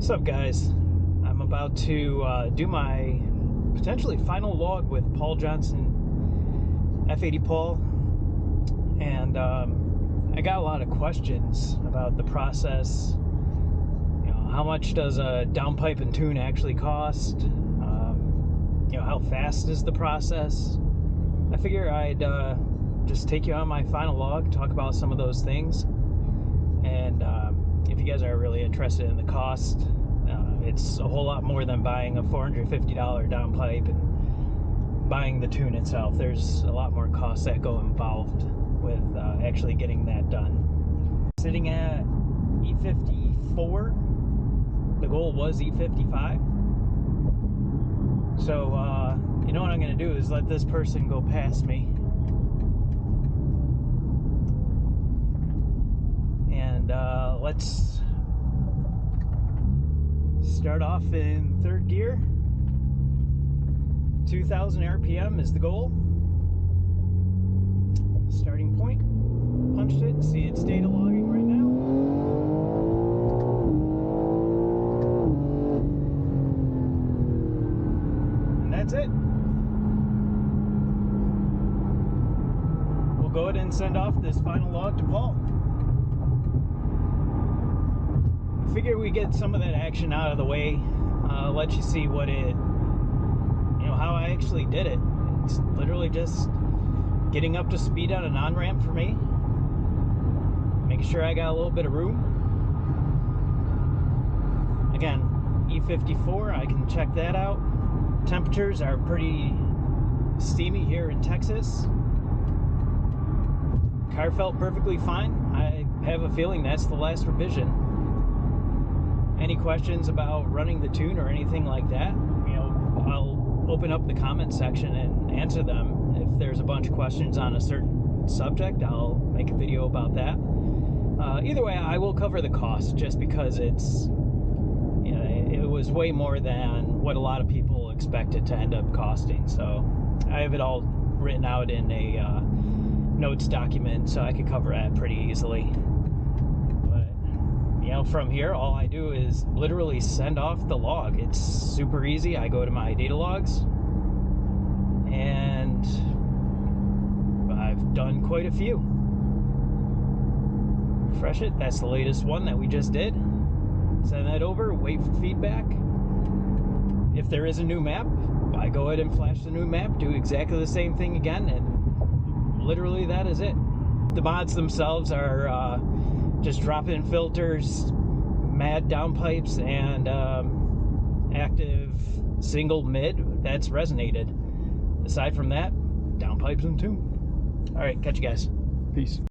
What's up, guys? I'm about to do my potentially final log with Paul Johnson, F80 Paul, and I got a lot of questions about the process. You know, how much does a downpipe and tune actually cost? You know, how fast is the process? I figure I'd just take you on my final log, talk about some of those things, and if you guys are really interested in the cost, it's a whole lot more than buying a $450 downpipe and buying the tune itself. There's a lot more costs that go involved with actually getting that done. Sitting at E54, the goal was E55. So, you know what I'm going to do is let this person go past me. And let's start off in third gear. 2,000 RPM is the goal. Starting point. Punched it. See, it's data logging right now. And that's it. We'll go ahead and send off this final log to Paul. Figure we get some of that action out of the way, let you see what it, you know, how I actually did it. It's literally just getting up to speed on an on-ramp for me, making sure I got a little bit of room. Again, E54, I can check that out. Temperatures are pretty steamy here in Texas. Car felt perfectly fine. I have a feeling that's the last revision. Any questions about running the tune or anything like that, you know, I'll open up the comment section and answer them. If there's a bunch of questions on a certain subject, I'll make a video about that. Either way, I will cover the cost just because it's, you know, it was way more than what a lot of people expected to end up costing. So I have it all written out in a notes document so I could cover that pretty easily. You know, from here, all I do is literally send off the log. It's super easy. I go to my data logs, and I've done quite a few. Refresh it. That's the latest one that we just did. Send that over, wait for feedback. If there is a new map, I go ahead and flash the new map, do exactly the same thing again, and literally that is it. The mods themselves are just drop-in filters, mad downpipes, and active single mid that's resonated. Aside from that, downpipes and tune. All right, catch you guys. Peace.